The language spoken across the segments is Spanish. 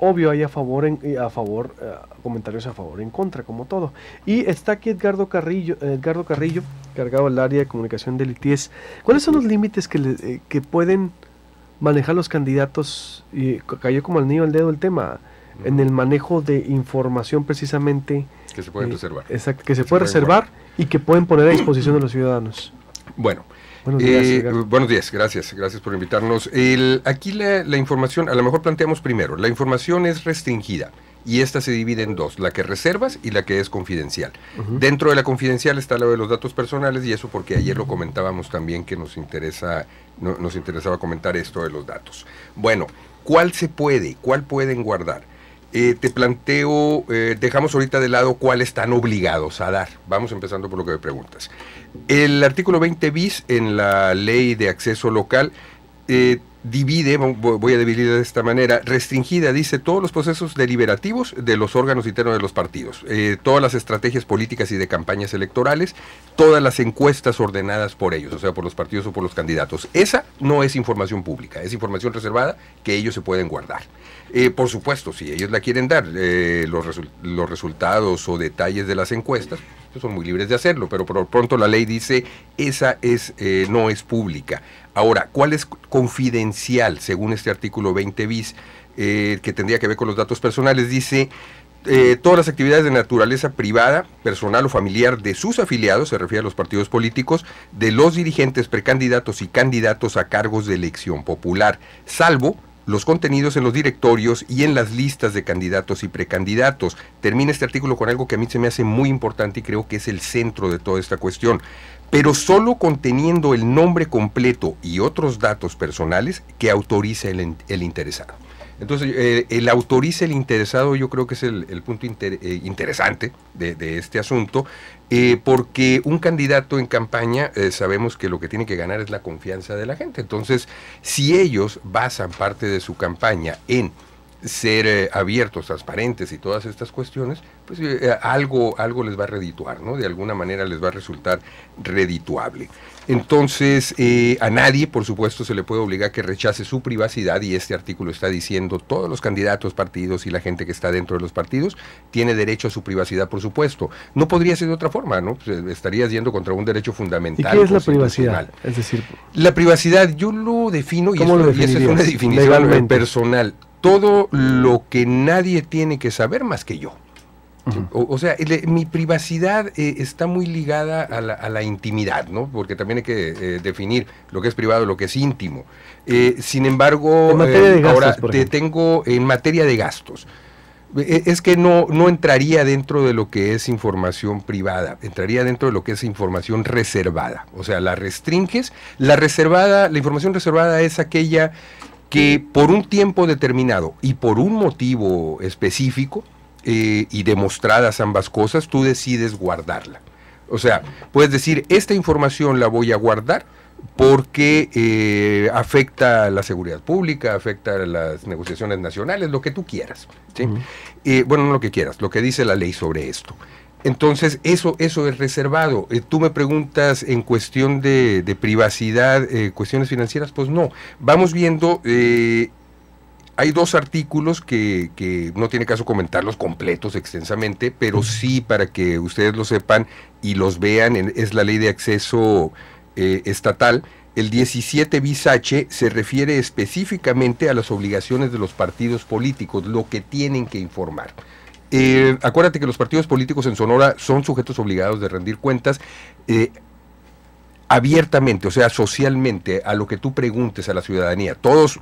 obvio hay a favor, comentarios a favor, en contra, como todo. Y está aquí Edgardo Carrillo, cargado del área de comunicación del ITIES. ¿Cuáles son los límites que pueden manejar los candidatos? Y cayó como al niño al dedo el tema, en el manejo de información precisamente. Que se pueden reservar. Exacto, que se puede reservar y que pueden poner a disposición de los ciudadanos. Bueno. Buenos días, gracias por invitarnos. Aquí la información, a lo mejor planteamos primero, la información es restringida y esta se divide en dos, la que reservas y la que es confidencial. Dentro de la confidencial está lo de los datos personales, y eso porque ayer lo comentábamos también, que nos interesaba comentar esto de los datos. Bueno, ¿cuál pueden guardar? Te planteo, dejamos ahorita de lado cuáles están obligados a dar. Vamos empezando por lo que me preguntas. El artículo 20 bis en la ley de acceso local divide, voy a dividir de esta manera, restringida, dice todos los procesos deliberativos de los órganos internos de los partidos, todas las estrategias políticas y de campañas electorales, todas las encuestas ordenadas por ellos, o sea, por los partidos o por los candidatos. Esa no es información pública, es información reservada que ellos se pueden guardar. Por supuesto, si ellos la quieren dar, los resultados o detalles de las encuestas, pues son muy libres de hacerlo, pero por lo pronto la ley dice, esa no es pública. Ahora, ¿cuál es confidencial según este artículo 20 bis, que tendría que ver con los datos personales? Dice, todas las actividades de naturaleza privada, personal o familiar de sus afiliados, se refiere a los partidos políticos, de los dirigentes, precandidatos y candidatos a cargos de elección popular, salvo los contenidos en los directorios y en las listas de candidatos y precandidatos. Termina este artículo con algo que a mí se me hace muy importante y creo que es el centro de toda esta cuestión. Pero solo conteniendo el nombre completo y otros datos personales que autorice el interesado. Entonces, el autorice el interesado, yo creo que es el punto interesante de este asunto, porque un candidato en campaña sabemos que lo que tiene que ganar es la confianza de la gente. Entonces, si ellos basan parte de su campaña en ser abiertos, transparentes y todas estas cuestiones, pues algo les va a redituar, ¿no? De alguna manera les va a resultar redituable. Entonces, a nadie, por supuesto, se le puede obligar a que rechace su privacidad, y este artículo está diciendo, todos los candidatos, partidos y la gente que está dentro de los partidos tiene derecho a su privacidad, por supuesto. No podría ser de otra forma, ¿no? Pues, estarías yendo contra un derecho fundamental. ¿Y qué es la privacidad? Es decir, la privacidad, yo lo defino, y esa es una definición personal. Todo lo que nadie tiene que saber más que yo. O sea, mi privacidad está muy ligada a la intimidad, ¿no? Porque también hay que definir lo que es privado y lo que es íntimo. Sin embargo, en materia de gastos, ahora te tengo en materia de gastos. Es que no entraría dentro de lo que es información privada, entraría dentro de lo que es información reservada. O sea, la restringes. La información reservada es aquella que por un tiempo determinado y por un motivo específico, y demostradas ambas cosas, tú decides guardarla. O sea, puedes decir, esta información la voy a guardar porque afecta a la seguridad pública, afecta a las negociaciones nacionales, lo que tú quieras, ¿sí? Bueno, no lo que quieras, lo que dice la ley sobre esto. Entonces, eso es reservado. Tú me preguntas en cuestión de privacidad, cuestiones financieras, pues no. Vamos viendo, hay dos artículos que no tiene caso comentarlos completos extensamente, pero sí para que ustedes lo sepan y los vean, es la ley de acceso estatal. El 17 bis H se refiere específicamente a las obligaciones de los partidos políticos, lo que tienen que informar. Acuérdate que los partidos políticos en Sonora son sujetos obligados de rendir cuentas abiertamente, o sea, socialmente, a lo que tú preguntes a la ciudadanía. Todos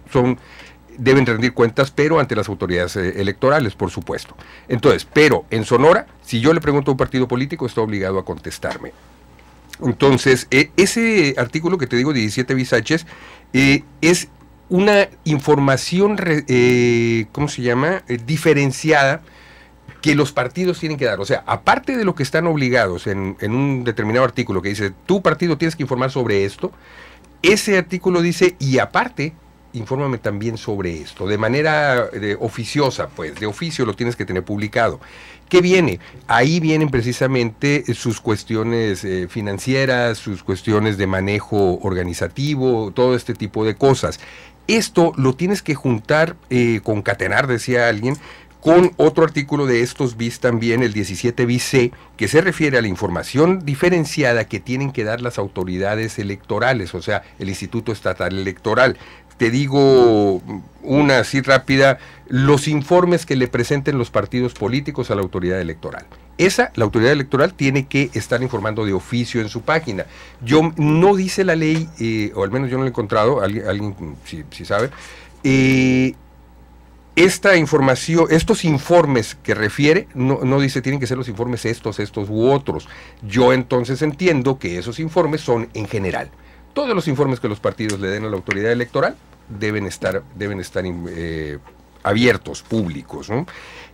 deben rendir cuentas, pero ante las autoridades electorales, por supuesto. Entonces, pero en Sonora, si yo le pregunto a un partido político, está obligado a contestarme. Entonces, ese artículo que te digo, 17 bis H, es una información, ¿cómo se llama? Diferenciada, que los partidos tienen que dar. O sea, aparte de lo que están obligados en un determinado artículo que dice, tu partido tienes que informar sobre esto, ese artículo dice, y aparte, infórmame también sobre esto, de manera oficiosa, pues, de oficio lo tienes que tener publicado. ¿Qué viene? Ahí vienen precisamente sus cuestiones financieras, sus cuestiones de manejo organizativo, todo este tipo de cosas. Esto lo tienes que juntar, concatenar, decía alguien, con otro artículo de estos bis también, el 17 bis C, que se refiere a la información diferenciada que tienen que dar las autoridades electorales, o sea, el Instituto Estatal Electoral. Te digo una así rápida, los informes que le presenten los partidos políticos a la autoridad electoral. La autoridad electoral tiene que estar informando de oficio en su página. No dice la ley, o al menos yo no lo he encontrado, alguien si sabe, esta información, estos informes que refiere, no dice tienen que ser los informes estos u otros. Yo entonces entiendo que esos informes son en general. Todos los informes que los partidos le den a la autoridad electoral deben estar abiertos, públicos, ¿no?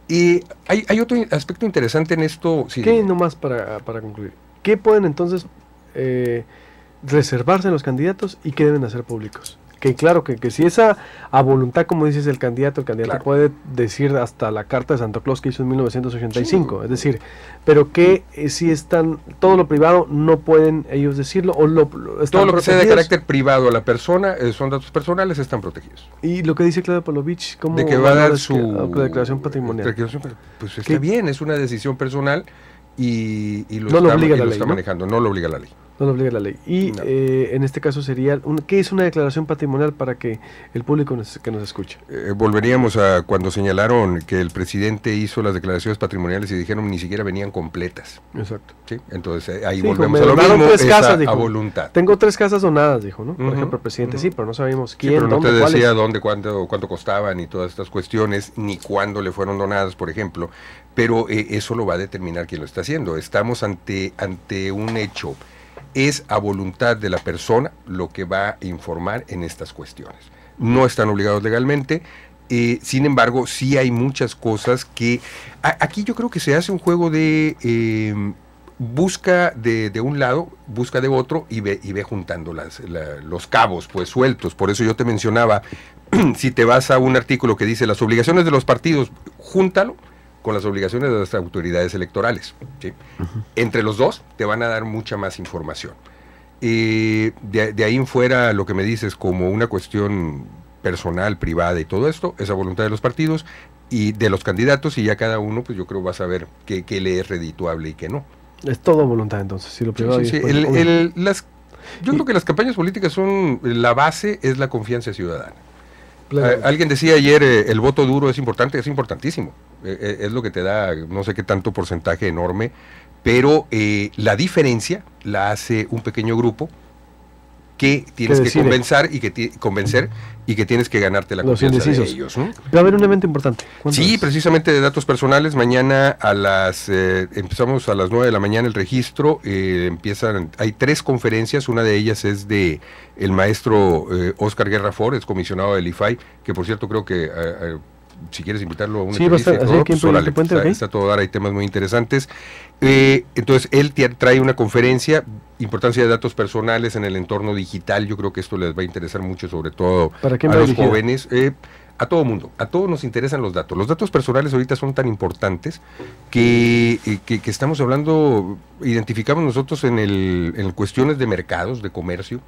Y hay otro aspecto interesante en esto. Sí, ¿qué nomás para concluir? ¿Qué pueden entonces reservarse en los candidatos y qué deben hacer públicos? Que claro, que si esa a voluntad, como dices, el candidato claro, puede decir hasta la carta de Santa Claus que hizo en 1985, sí. Es decir, pero que si están, todo lo privado no pueden ellos decirlo, o todo lo que sea de carácter privado a la persona, son datos personales, están protegidos. Y lo que dice Claudia Pavlovich, ¿cómo de que va a dar su declaración patrimonial? Pues está bien, es una decisión personal y lo está manejando, no lo obliga la ley. No lo obliga la ley. Y no. En este caso sería, ¿qué es una declaración patrimonial para que el público que nos escuche? Volveríamos a cuando señalaron que el presidente hizo las declaraciones patrimoniales y dijeron ni siquiera venían completas. Exacto. ¿Sí? Entonces ahí volvemos a lo mismo, casas, dijo, a voluntad. Tengo 3 casas donadas, dijo, ¿no? Por ejemplo, el presidente sí, pero no sabemos quién, pero no dónde, te decía dónde, cuánto costaban y todas estas cuestiones, ni cuándo le fueron donadas, por ejemplo. Pero eso lo va a determinar quién lo está haciendo. Estamos ante un hecho. Es a voluntad de la persona lo que va a informar en estas cuestiones. No están obligados legalmente, sin embargo, sí hay muchas cosas que... Aquí yo creo que se hace un juego de... busca de un lado, busca de otro y ve juntando los cabos pues sueltos. Por eso yo te mencionaba, si te vas a un artículo que dice las obligaciones de los partidos, júntalo con las obligaciones de las autoridades electorales, ¿sí? Entre los dos te van a dar mucha más información. De ahí en fuera lo que me dices como una cuestión personal, privada y todo esto, es a voluntad de los partidos y de los candidatos, y ya cada uno, pues yo creo va a saber qué le es redituable y qué no. Es todo voluntad entonces, si lo privado sí. Yo creo que las campañas políticas son, la base es la confianza ciudadana. Alguien decía ayer, el voto duro es importante, es importantísimo, es lo que te da no sé qué tanto porcentaje enorme, pero la diferencia la hace un pequeño grupo que tienes que convencer y que tienes que ganarte la confianza de ellos, ¿no? Va a haber un evento importante. Sí, precisamente de datos personales. Mañana empezamos a las 9 de la mañana el registro. Hay 3 conferencias. Una de ellas es de el maestro Óscar Guerra Ford, es comisionado del IFAI, que por cierto creo que si quieres invitarlo a una entrevista, está todo dar, hay temas muy interesantes. Entonces él trae una conferencia, importancia de datos personales en el entorno digital. Yo creo que esto les va a interesar mucho, sobre todo a los jóvenes, a todo mundo. A todos nos interesan los datos. Los datos personales ahorita son tan importantes que estamos hablando, identificamos nosotros en cuestiones de mercados, de comercio.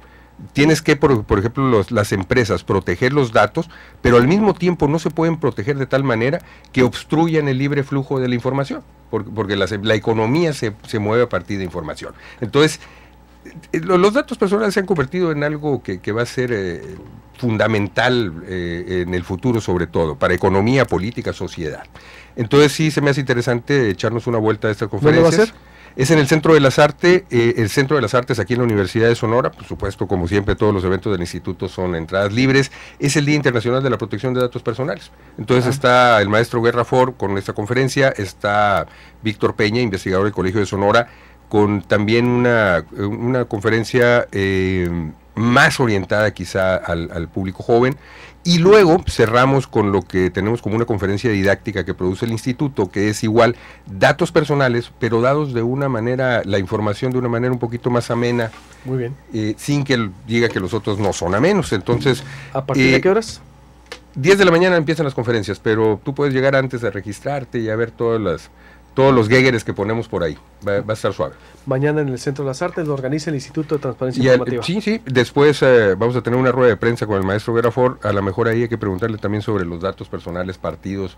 Tienes que, por ejemplo, las empresas proteger los datos, pero al mismo tiempo no se pueden proteger de tal manera que obstruyan el libre flujo de la información, porque la economía se mueve a partir de información. Entonces, los datos personales se han convertido en algo que va a ser fundamental en el futuro, sobre todo, para economía, política, sociedad. Entonces sí se me hace interesante echarnos una vuelta a estas conferencias. ¿Dónde va a ser? Es en el Centro de las Artes, el Centro de las Artes aquí en la Universidad de Sonora. Por supuesto, como siempre, todos los eventos del instituto son entradas libres. Es el Día Internacional de la Protección de Datos Personales. Entonces está el maestro Guerra Ford con esta conferencia, está Víctor Peña, investigador del Colegio de Sonora, con también una conferencia más orientada quizá al público joven. Y luego cerramos con lo que tenemos como una conferencia didáctica que produce el instituto, que es igual datos personales, pero dados de una manera, la información de una manera un poquito más amena. Muy bien. Sin que diga que los otros no son amenos. Entonces, ¿a partir de qué horas? 10 de la mañana empiezan las conferencias, pero tú puedes llegar antes de registrarte y a ver todas todos los guégueres que ponemos por ahí. Va a estar suave. Mañana en el Centro de las Artes lo organiza el Instituto de Transparencia Informativa. Sí, después vamos a tener una rueda de prensa con el maestro Guerra Ford. A lo mejor ahí hay que preguntarle también sobre los datos personales, partidos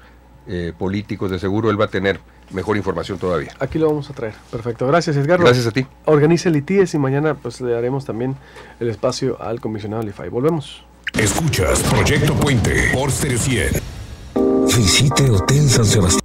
políticos. De seguro él va a tener mejor información todavía. Aquí lo vamos a traer. Perfecto. Gracias, Edgardo. Gracias a ti. Organiza el ITIES y mañana pues le daremos también el espacio al comisionado Lifay. Volvemos. Escuchas Proyecto Puente por Stereo 100. Visite Hotel San Sebastián.